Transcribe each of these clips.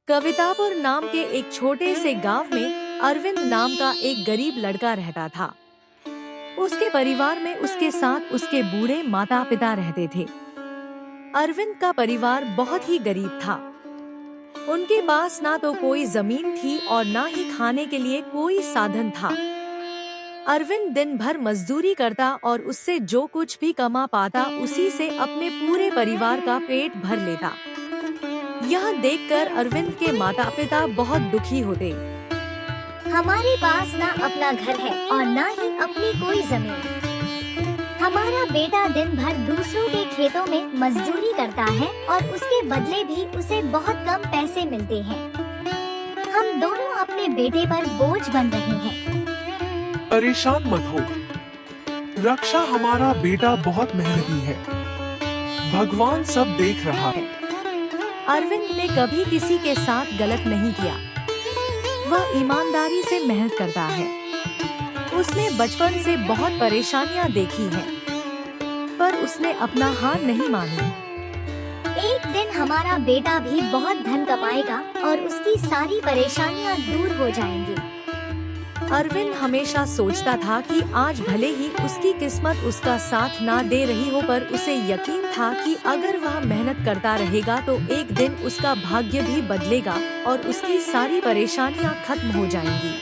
कवितापुर नाम के एक छोटे से गांव में अरविंद नाम का एक गरीब लड़का रहता था। उसके परिवार में उसके साथ उसके बूढ़े माता पिता रहते थे। अरविंद का परिवार बहुत ही गरीब था। उनके पास ना तो कोई जमीन थी और ना ही खाने के लिए कोई साधन था। अरविंद दिन भर मजदूरी करता और उससे जो कुछ भी कमा पाता उसी से अपने पूरे परिवार का पेट भर लेता। यह देखकर अरविंद के माता पिता बहुत दुखी होते। हमारे पास ना अपना घर है और ना ही अपनी कोई जमीन। हमारा बेटा दिन भर दूसरों के खेतों में मजदूरी करता है और उसके बदले भी उसे बहुत कम पैसे मिलते हैं। हम दोनों अपने बेटे पर बोझ बन रहे हैं। परेशान मत हो। रक्षा, हमारा बेटा बहुत मेहनती है। भगवान सब देख रहा है। अरविंद ने कभी किसी के साथ गलत नहीं किया। वह ईमानदारी से मेहनत करता है। उसने बचपन से बहुत परेशानियां देखी हैं, पर उसने अपना हार नहीं मानी। एक दिन हमारा बेटा भी बहुत धन कमाएगा और उसकी सारी परेशानियां दूर हो जाएंगी। अरविंद हमेशा सोचता था कि आज भले ही उसकी किस्मत उसका साथ ना दे रही हो, पर उसे यकीन था कि अगर वह मेहनत करता रहेगा तो एक दिन उसका भाग्य भी बदलेगा और उसकी सारी परेशानियां खत्म हो जाएंगी।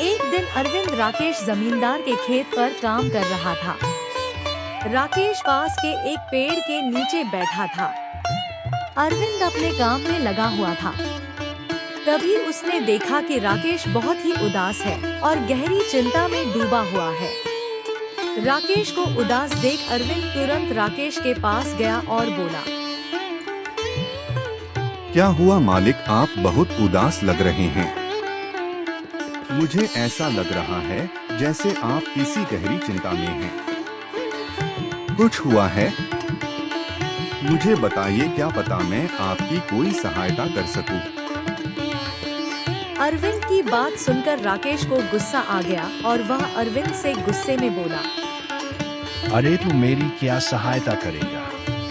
एक दिन अरविंद राकेश जमींदार के खेत पर काम कर रहा था। राकेश पास के एक पेड़ के नीचे बैठा था। अरविंद अपने काम में लगा हुआ था। तभी उसने देखा कि राकेश बहुत ही उदास है और गहरी चिंता में डूबा हुआ है। राकेश को उदास देख अरविंद तुरंत राकेश के पास गया और बोला, क्या हुआ मालिक, आप बहुत उदास लग रहे हैं। मुझे ऐसा लग रहा है जैसे आप किसी गहरी चिंता में हैं। कुछ हुआ है? मुझे बताइए, क्या पता मैं आपकी कोई सहायता कर सकूं। अरविंद की बात सुनकर राकेश को गुस्सा आ गया और वह अरविंद से गुस्से में बोला, अरे तू मेरी क्या सहायता करेगा?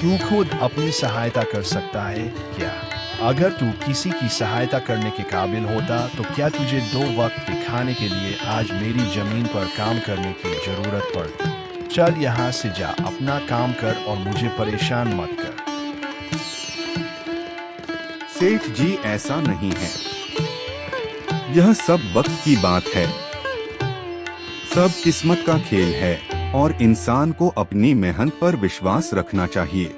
तू खुद अपनी सहायता कर सकता है क्या? अगर तू किसी की सहायता करने के काबिल होता तो क्या तुझे 2 वक्त के खाने के लिए आज मेरी जमीन पर काम करने की जरूरत पड़ती? चल यहाँ से जा, अपना काम कर और मुझे परेशान मत कर। सेठ जी, ऐसा नहीं है। यह सब वक्त की बात है। सब किस्मत का खेल है और इंसान को अपनी मेहनत पर विश्वास रखना चाहिए।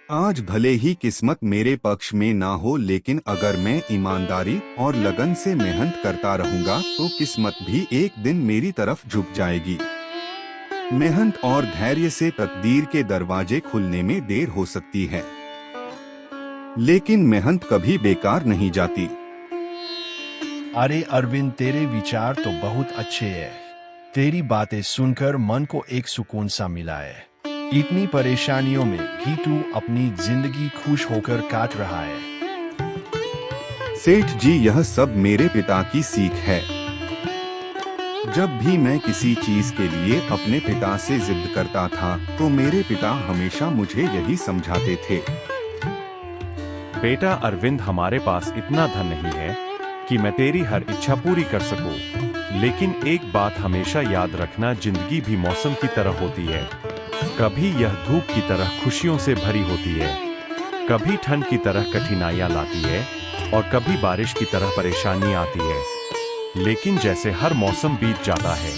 आज भले ही किस्मत मेरे पक्ष में ना हो, लेकिन अगर मैं ईमानदारी और लगन से मेहनत करता रहूंगा तो किस्मत भी एक दिन मेरी तरफ झुक जाएगी। मेहनत और धैर्य से तकदीर के दरवाजे खुलने में देर हो सकती है, लेकिन मेहनत कभी बेकार नहीं जाती। अरे अरविंद, तेरे विचार तो बहुत अच्छे हैं। तेरी बातें सुनकर मन को एक सुकून सा मिला है। इतनी परेशानियों में भी तू अपनी जिंदगी खुश होकर काट रहा है। सेठ जी, यह सब मेरे पिता की सीख है। जब भी मैं किसी चीज के लिए अपने पिता से जिद करता था तो मेरे पिता हमेशा मुझे यही समझाते थे। बेटा अरविंद, हमारे पास इतना धन नहीं है कि मैं तेरी हर इच्छा पूरी कर सकूं। लेकिन एक बात हमेशा याद रखना, जिंदगी भी मौसम की तरह होती है। कभी यह धूप की तरह खुशियों से भरी होती है, कभी ठंड की तरह कठिनाइयां लाती है और कभी बारिश की तरह परेशानी आती है। लेकिन जैसे हर मौसम बीत जाता है,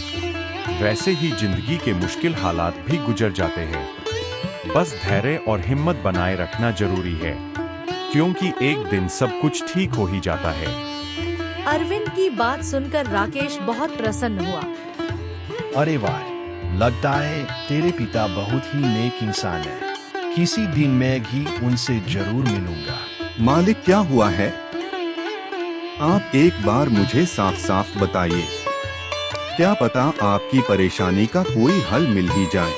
वैसे ही जिंदगी के मुश्किल हालात भी गुजर जाते हैं। बस धैर्य और हिम्मत बनाए रखना जरूरी है, क्योंकि एक दिन सब कुछ ठीक हो ही जाता है। अरविंद की बात सुनकर राकेश बहुत प्रसन्न हुआ। अरे वाह, लगता है तेरे पिता बहुत ही नेक इंसान है। किसी दिन मैं भी उनसे जरूर मिलूंगा। मालिक, क्या हुआ है? आप एक बार मुझे साफ साफ बताइए। क्या पता आपकी परेशानी का कोई हल मिल ही जाए।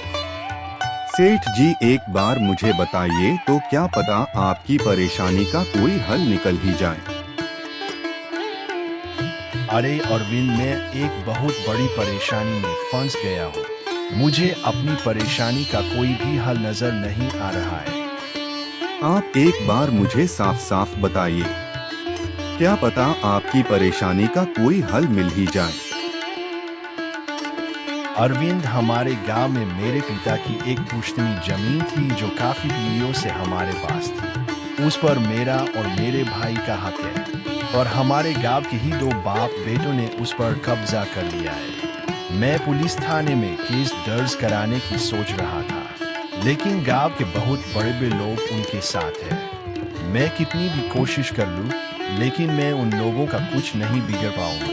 सेठ जी, एक बार मुझे बताइए तो क्या पता आपकी परेशानी का कोई हल निकल ही जाए। अरे अरविंद, मैं एक बहुत बड़ी परेशानी में फंस गया हूँ। मुझे अपनी परेशानी का कोई भी हल नजर नहीं आ रहा है। आप एक बार मुझे साफ साफ बताइए, क्या पता आपकी परेशानी का कोई हल मिल ही जाए। अरविंद, हमारे गांव में मेरे पिता की एक पुश्तैनी जमीन थी जो काफी पीढ़ियों से हमारे पास थी। उस पर मेरा और मेरे भाई का हक है और हमारे गांव के ही दो बाप बेटों ने उस पर कब्जा कर लिया है। मैं पुलिस थाने में केस दर्ज कराने की सोच रहा था, लेकिन गांव के बहुत बड़े बड़े लोग उनके साथ हैं। मैं कितनी भी कोशिश कर लूं, लेकिन मैं उन लोगों का कुछ नहीं बिगड़ पाऊंगा।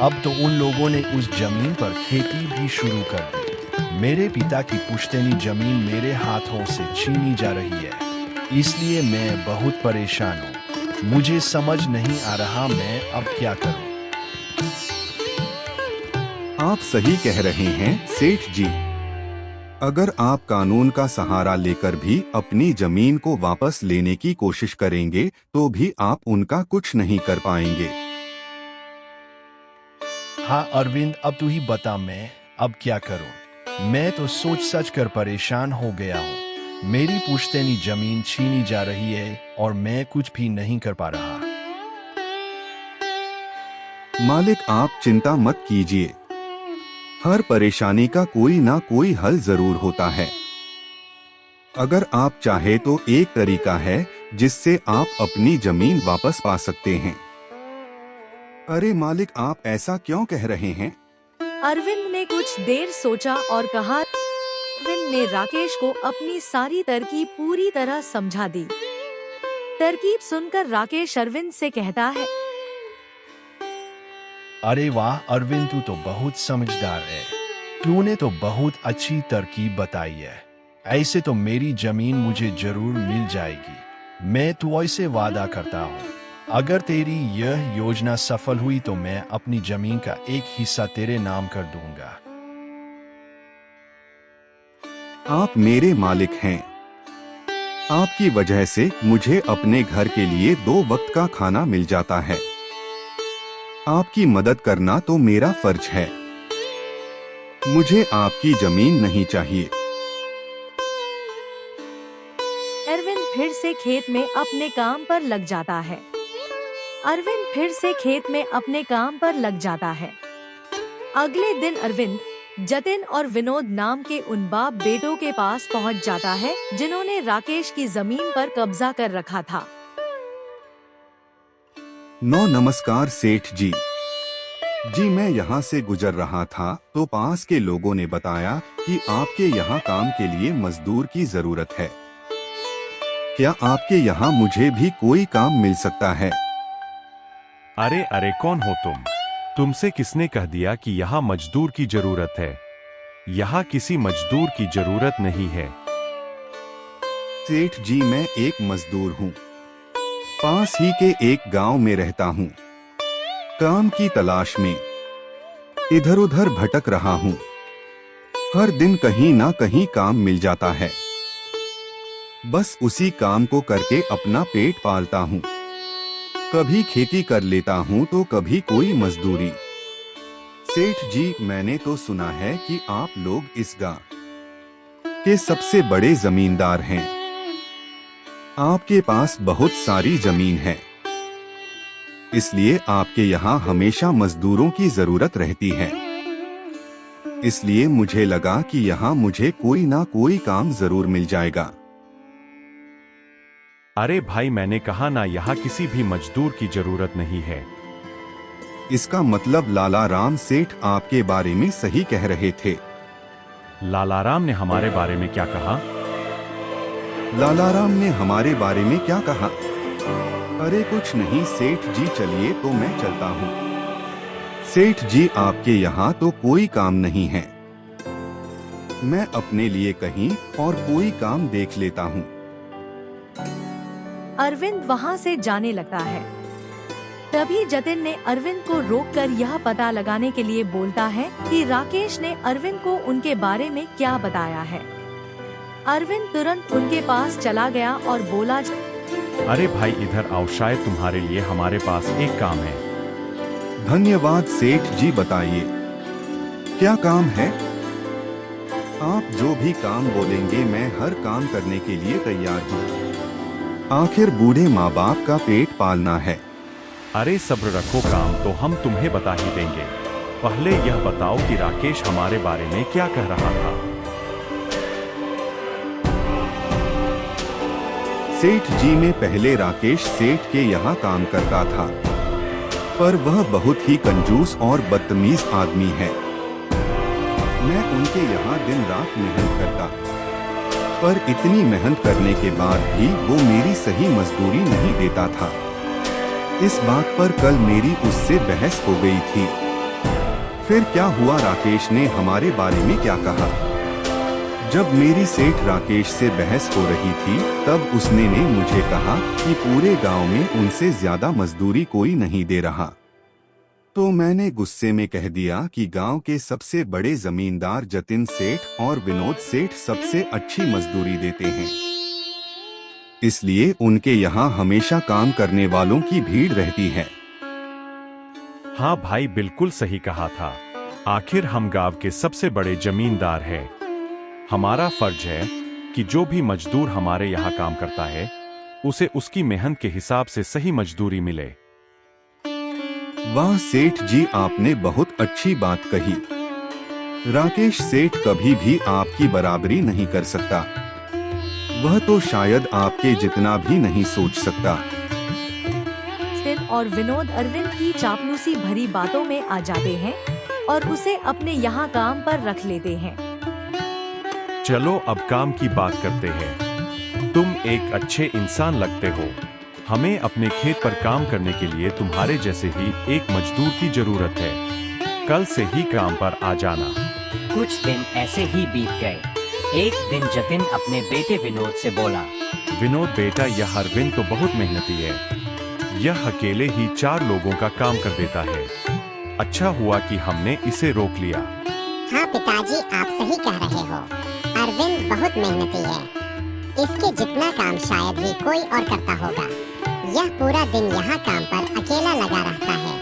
अब तो उन लोगों ने उस जमीन पर खेती भी शुरू कर दी। मेरे पिता की पुश्तैनी जमीन मेरे हाथों से छीनी जा रही है, इसलिए मैं बहुत परेशान हूँ। मुझे समझ नहीं आ रहा मैं अब क्या करूँ। आप सही कह रहे हैं सेठ जी। अगर आप कानून का सहारा लेकर भी अपनी जमीन को वापस लेने की कोशिश करेंगे तो भी आप उनका कुछ नहीं कर पाएंगे। हाँ अरविंद, अब तू ही बता मैं अब क्या करूं। मैं तो सोच सच कर परेशान हो गया हूँ। मेरी पुश्तैनी जमीन छीनी जा रही है और मैं कुछ भी नहीं कर पा रहा। मालिक, आप चिंता मत कीजिए, हर परेशानी का कोई ना कोई हल जरूर होता है। अगर आप चाहे तो एक तरीका है जिससे आप अपनी जमीन वापस पा सकते हैं। अरे मालिक, आप ऐसा क्यों कह रहे हैं? अरविंद ने कुछ देर सोचा और कहा। अरविंद ने राकेश को अपनी सारी तरकीब पूरी तरह समझा दी। तरकीब सुनकर राकेश अरविंद से कहता है, अरे वाह अरविंद, तू तो बहुत समझदार है। तूने तो बहुत अच्छी तरकीब बताई है। ऐसे तो मेरी जमीन मुझे जरूर मिल जाएगी। मैं तो ऐसे वादा करता हूँ, अगर तेरी यह योजना सफल हुई तो मैं अपनी जमीन का एक हिस्सा तेरे नाम कर दूंगा। आप मेरे मालिक हैं। आपकी वजह से मुझे अपने घर के लिए 2 वक्त का खाना मिल जाता है। आपकी मदद करना तो मेरा फर्ज है। मुझे आपकी जमीन नहीं चाहिए। अरविंद फिर से खेत में अपने काम पर लग जाता है। अगले दिन अरविंद जतिन और विनोद नाम के उन बाप बेटों के पास पहुंच जाता है जिन्होंने राकेश की जमीन पर कब्जा कर रखा था। नमस्कार सेठ जी। मैं यहाँ से गुजर रहा था तो पास के लोगों ने बताया कि आपके यहाँ काम के लिए मजदूर की जरूरत है। क्या आपके यहाँ मुझे भी कोई काम मिल सकता है? अरे अरे, कौन हो तुम? तुमसे किसने कह दिया कि यहाँ मजदूर की जरूरत है? यहाँ किसी मजदूर की जरूरत नहीं है। सेठ जी, मैं एक मजदूर हूँ। पास ही के एक गांव में रहता हूँ। काम की तलाश में इधर उधर भटक रहा हूँ। हर दिन कहीं ना कहीं काम मिल जाता है। बस उसी काम को करके अपना पेट पालता हूँ। कभी खेती कर लेता हूँ तो कभी कोई मजदूरी। सेठ जी, मैंने तो सुना है कि आप लोग इस गांव के सबसे बड़े जमींदार हैं। आपके पास बहुत सारी जमीन है, इसलिए आपके यहाँ हमेशा मजदूरों की जरूरत रहती है। इसलिए मुझे लगा कि यहाँ मुझे कोई ना कोई काम जरूर मिल जाएगा। अरे भाई, मैंने कहा ना, यहाँ किसी भी मजदूर की जरूरत नहीं है। इसका मतलब लाला राम सेठ आपके बारे में सही कह रहे थे। लाला राम ने हमारे बारे में क्या कहा? लाला राम ने हमारे बारे में क्या कहा? अरे कुछ नहीं सेठ जी, चलिए तो मैं चलता हूँ। सेठ जी, आपके यहाँ तो कोई काम नहीं है। मैं अपने लिए कहीं और कोई काम देख लेता हूँ। अरविंद वहाँ से जाने लगता है। तभी जतिन ने अरविंद को रोककर यह पता लगाने के लिए बोलता है कि राकेश ने अरविंद को उनके बारे में क्या बताया है। अरविंद तुरंत उनके पास चला गया और बोला, अरे भाई इधर आओ, शायद तुम्हारे लिए हमारे पास एक काम है। धन्यवाद सेठ जी, बताइए क्या काम है? आप जो भी काम बोलेंगे मैं हर काम करने के लिए तैयार हूँ। आखिर बूढ़े माँ बाप का पेट पालना है। अरे सब्र रखो, काम तो हम तुम्हें बता ही देंगे। पहले यह बताओ कि राकेश हमारे बारे में क्या कह रहा था। सेठ जी में पहले राकेश सेठ के यहाँ काम करता था, पर वह बहुत ही कंजूस और बदतमीज आदमी है। मैं उनके यहाँ दिन रात मेहनत करता, पर इतनी मेहनत करने के बाद भी वो मेरी सही मजदूरी नहीं देता था। इस बात पर कल मेरी उससे बहस हो गई थी। फिर क्या हुआ, राकेश ने हमारे बारे में क्या कहा? जब मेरी सेठ राकेश से बहस हो रही थी, तब उसने मुझे कहा कि पूरे गांव में उनसे ज्यादा मजदूरी कोई नहीं दे रहा। तो मैंने गुस्से में कह दिया कि गांव के सबसे बड़े जमींदार जतिन सेठ और विनोद सेठ सबसे अच्छी मजदूरी देते हैं, इसलिए उनके यहाँ हमेशा काम करने वालों की भीड़ रहती है। हाँ भाई, बिल्कुल सही कहा था। आखिर हम गांव के सबसे बड़े जमींदार हैं। हमारा फर्ज है कि जो भी मजदूर हमारे यहाँ काम करता है, उसे उसकी मेहनत के हिसाब से सही मजदूरी मिले। वाह सेठ जी, आपने बहुत अच्छी बात कही। राकेश सेठ कभी भी आपकी बराबरी नहीं कर सकता। वह तो शायद आपके जितना भी नहीं सोच सकता। जतिन और विनोद अरविंद की चापलूसी भरी बातों में आ जाते हैं और उसे अपने यहाँ काम पर रख लेते हैं। चलो अब काम की बात करते हैं। तुम एक अच्छे इंसान लगते हो। हमें अपने खेत पर काम करने के लिए तुम्हारे जैसे ही एक मजदूर की जरूरत है। कल से ही काम पर आ जाना। कुछ दिन ऐसे ही बीत गए। एक दिन जतिन अपने बेटे विनोद से बोला, विनोद बेटा, यह अरविंद तो बहुत मेहनती है। यह अकेले ही 4 लोगों का काम कर देता है। अच्छा हुआ कि हमने इसे रोक लिया। हाँ पिताजी, आप सही कह रहे हो। अरविंद बहुत मेहनती है। इसके जितना काम शायद ही कोई और करता होगा। यह पूरा दिन यहाँ काम पर अकेला लगा रहता है।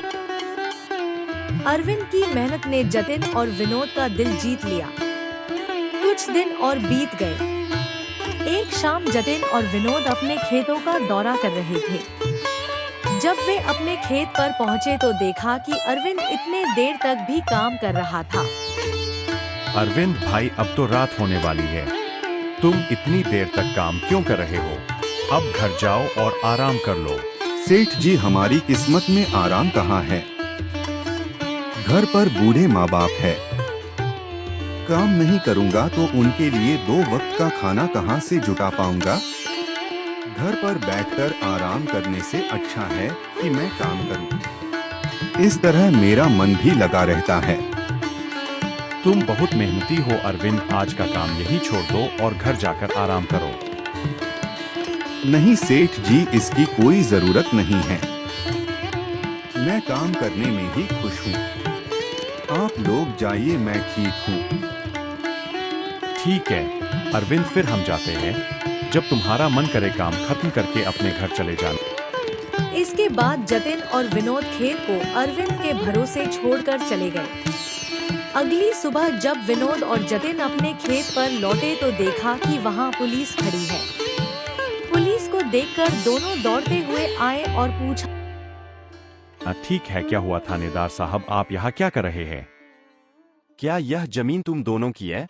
अरविंद की मेहनत ने जतिन और विनोद का दिल जीत लिया। कुछ दिन और बीत गए। एक शाम जतिन और विनोद अपने खेतों का दौरा कर रहे थे। जब वे अपने खेत पर पहुंचे तो देखा कि अरविंद इतने देर तक भी काम कर रहा था। अरविंद भाई, अब तो रात होने वाली है। तुम इतनी देर तक काम क्यों कर रहे हो? अब घर जाओ और आराम कर लो। सेठ जी, हमारी किस्मत में आराम कहाँ है? घर पर बूढ़े माँ बाप है। काम नहीं करूँगा तो उनके लिए 2 वक्त का खाना कहाँ से जुटा पाऊंगा? घर पर बैठकर आराम करने से अच्छा है कि मैं काम करूं। इस तरह मेरा मन भी लगा रहता है। तुम बहुत मेहनती हो अरविंद, आज का काम यही छोड़ दो और घर जाकर आराम करो। नहीं सेठ जी, इसकी कोई जरूरत नहीं है। मैं काम करने में ही खुश हूँ। आप लोग जाइए, मैं ठीक हूँ। ठीक है अरविंद, फिर हम जाते हैं। जब तुम्हारा मन करे काम खत्म करके अपने घर चले जाना। इसके बाद जतिन और विनोद खेत को अरविंद के भरोसे छोड़कर चले गए। अगली सुबह जब विनोद और जतिन अपने खेत पर लौटे तो देखा कि वहाँ पुलिस खड़ी है। पुलिस को देखकर दोनों दौड़ते हुए आए और पूछा, ठीक है, क्या हुआ थानेदार साहब, आप यहाँ क्या कर रहे हैं? क्या यह जमीन तुम दोनों की है?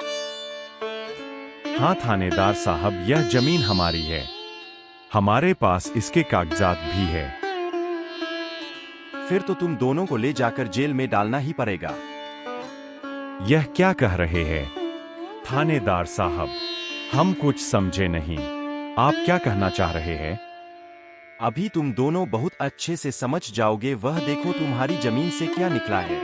हाँ थानेदार साहब, यह जमीन हमारी है। हमारे पास इसके कागजात भी है। फिर तो तुम दोनों को ले जाकर जेल में डालना ही पड़ेगा। यह क्या कह रहे हैं थानेदार साहब? हम कुछ समझे नहीं। आप क्या कहना चाह रहे हैं? अभी तुम दोनों बहुत अच्छे से समझ जाओगे। वह देखो तुम्हारी जमीन से क्या निकला है।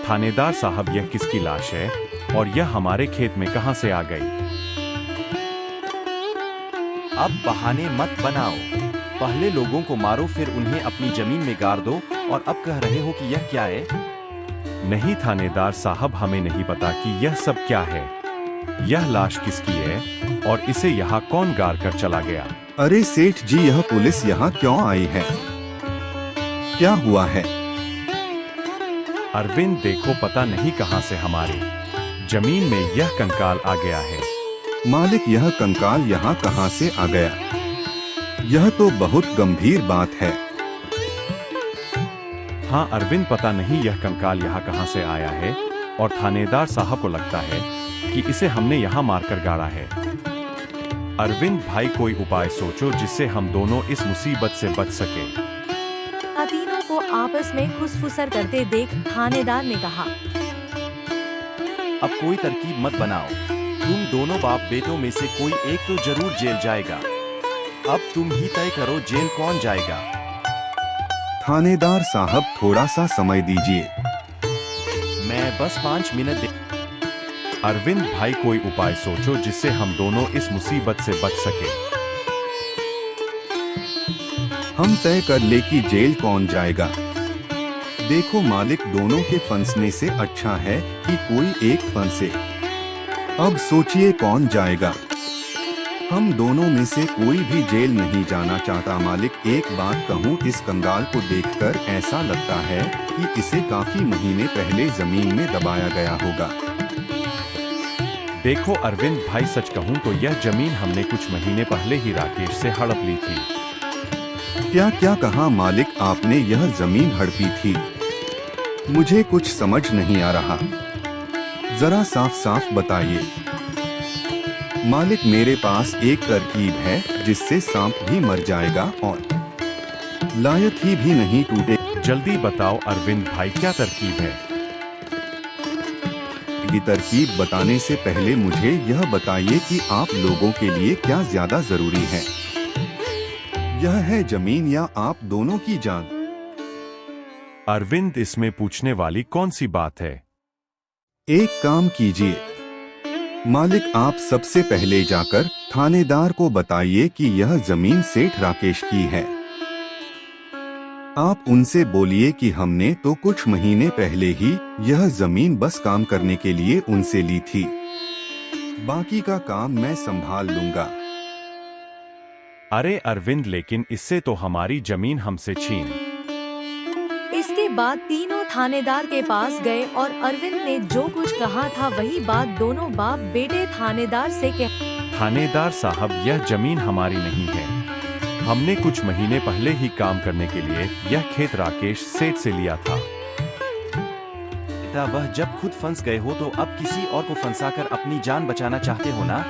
थानेदार साहब, यह किसकी लाश है और यह हमारे खेत में कहां से आ गई? अब बहाने मत बनाओ। पहले लोगों को मारो, फिर उन्हें अपनी जमीन में गाड़ दो, और अब कह रहे हो कि यह क्या है? नहीं थानेदार साहब, हमें नहीं पता कि यह सब क्या है। यह लाश किसकी है और इसे यहाँ कौन गाड़ कर चला गया? अरे सेठ जी, यह पुलिस यहाँ क्यों आई है? क्या हुआ है? अरविंद देखो, पता नहीं कहां से हमारी जमीन में यह कंकाल आ गया है। मालिक, यह कंकाल यहाँ कहाँ से आ गया? यह तो बहुत गंभीर बात है। हाँ अरविंद, पता नहीं यह कंकाल यहाँ कहाँ से आया है, और थानेदार साहब को लगता है कि इसे हमने यहाँ मारकर गाड़ा है। अरविंद भाई, कोई उपाय सोचो जिससे हम दोनों इस मुसीबत से बच सके। तीनों को आपस में खुसफुसर करते देख थानेदार ने कहा, अब कोई तरकीब मत बनाओ। तुम दोनों बाप बेटों में से कोई एक तो जरूर जेल जाएगा। अब तुम ही तय करो जेल कौन जाएगा। थानेदार साहब, थोड़ा सा समय दीजिए। मैं बस 5 मिनट दे। अरविंद भाई, कोई उपाय सोचो जिससे हम दोनों इस मुसीबत से बच सके। हम तय कर ले कि जेल कौन जाएगा। देखो मालिक, दोनों के फंसने से अच्छा है कि कोई एक फंसे। अब सोचिए कौन जाएगा। हम दोनों में से कोई भी जेल नहीं जाना चाहता। मालिक, एक बात कहूँ, इस कंगाल को देखकर ऐसा लगता है कि इसे काफी महीने पहले जमीन में दबाया गया होगा। देखो अरविंद भाई, सच कहूँ तो यह जमीन हमने कुछ महीने पहले ही राकेश से हड़प ली थी। क्या क्या कहा मालिक आपने? यह जमीन हड़पी थी? मुझे कुछ समझ नहीं आ रहा, जरा साफ साफ बताइए। मालिक, मेरे पास एक तरकीब है जिससे सांप भी मर जाएगा और लायक ही भी नहीं टूटे। जल्दी बताओ अरविंद भाई, क्या तरकीब है? ये तरकीब बताने से पहले मुझे यह बताइए कि आप लोगों के लिए क्या ज्यादा जरूरी है। यह है जमीन या आप दोनों की जान? अरविंद, इसमें पूछने वाली कौन सी बात है? एक काम कीजिए मालिक, आप सबसे पहले जाकर थानेदार को बताइए कि यह जमीन सेठ राकेश की है। आप उनसे बोलिए कि हमने तो कुछ महीने पहले ही यह जमीन बस काम करने के लिए उनसे ली थी। बाकी का काम मैं संभाल लूंगा। अरे अरविंद, लेकिन इससे तो हमारी जमीन हमसे छीन। इसके बाद तीनों थानेदार के पास गए और अरविंद ने जो कुछ कहा था वही बात दोनों बाप बेटे थानेदार से कह। थानेदार साहब, यह जमीन हमारी नहीं है। हमने कुछ महीने पहले ही काम करने के लिए यह खेत राकेश सेठ से लिया था। बेटा, वह जब खुद फंस गए हो तो अब किसी और को फंसाकर अपनी जान बचाना चाहते हो ना?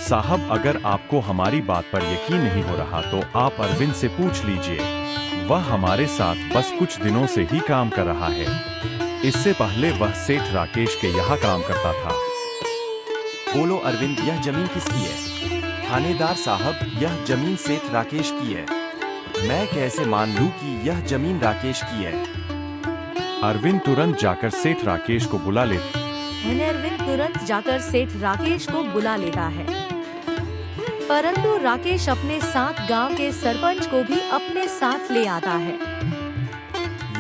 साहब, अगर आपको हमारी बात पर यकीन नहीं हो रहा तो आप अरविंद से पूछ लीजिए। वह हमारे साथ बस कुछ दिनों से ही काम कर रहा है। इससे पहले वह सेठ राकेश के यहाँ काम करता था। बोलो अरविंद, यह जमीन किसकी है? थानेदार साहब, यह जमीन सेठ राकेश की है। मैं कैसे मान लूं कि यह जमीन राकेश की है? अरविंद तुरंत जाकर सेठ राकेश को बुला ले। अरविंद तुरंत जाकर सेठ राकेश को बुला लेता है, परंतु राकेश अपने साथ गांव के सरपंच को भी अपने साथ ले आता है।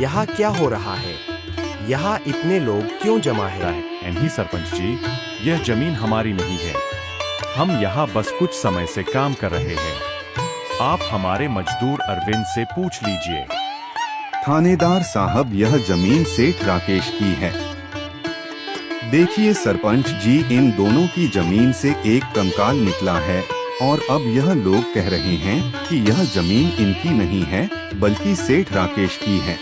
यहाँ क्या हो रहा है? यहाँ इतने लोग क्यों जमा है? नहीं सरपंच जी, यह जमीन हमारी नहीं है। हम यहाँ बस कुछ समय से काम कर रहे हैं। आप हमारे मजदूर अरविंद से पूछ लीजिए। थानेदार साहब, यह जमीन सेठ राकेश की है। देखिए सरपंच जी, इन दोनों की जमीन से एक कंकाल निकला है और अब यह लोग कह रहे हैं कि यह जमीन इनकी नहीं है बल्कि सेठ राकेश की है।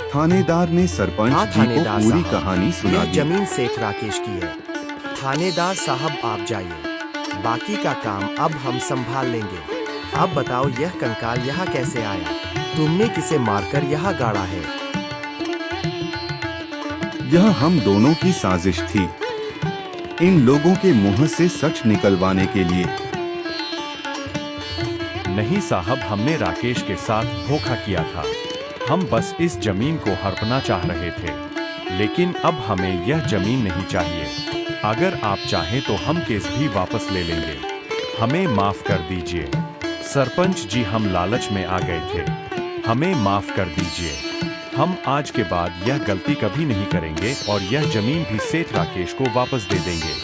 थानेदार ने सरपंच जी को पूरी कहानी सुना दी। जमीन सेठ राकेश की है। थानेदार साहब, आप जाइए, बाकी का काम अब हम संभाल लेंगे। अब बताओ, यह कंकाल यहाँ कैसे आया? तुमने किसे मारकर यहाँ गाड़ा है? यह हम दोनों की साजिश थी, इन लोगों के मुंह से सच निकलवाने के लिए। नहीं साहब, हमने राकेश के साथ धोखा किया था। हम बस इस जमीन को हड़पना चाह रहे थे, लेकिन अब हमें यह जमीन नहीं चाहिए। अगर आप चाहें तो हम केस भी वापस ले लेंगे। हमें माफ कर दीजिए। सरपंच जी, हम लालच में आ गए थे, हमें माफ कर दीजिए। हम आज के बाद यह गलती कभी नहीं करेंगे और यह जमीन भी सेठ राकेश को वापस दे देंगे।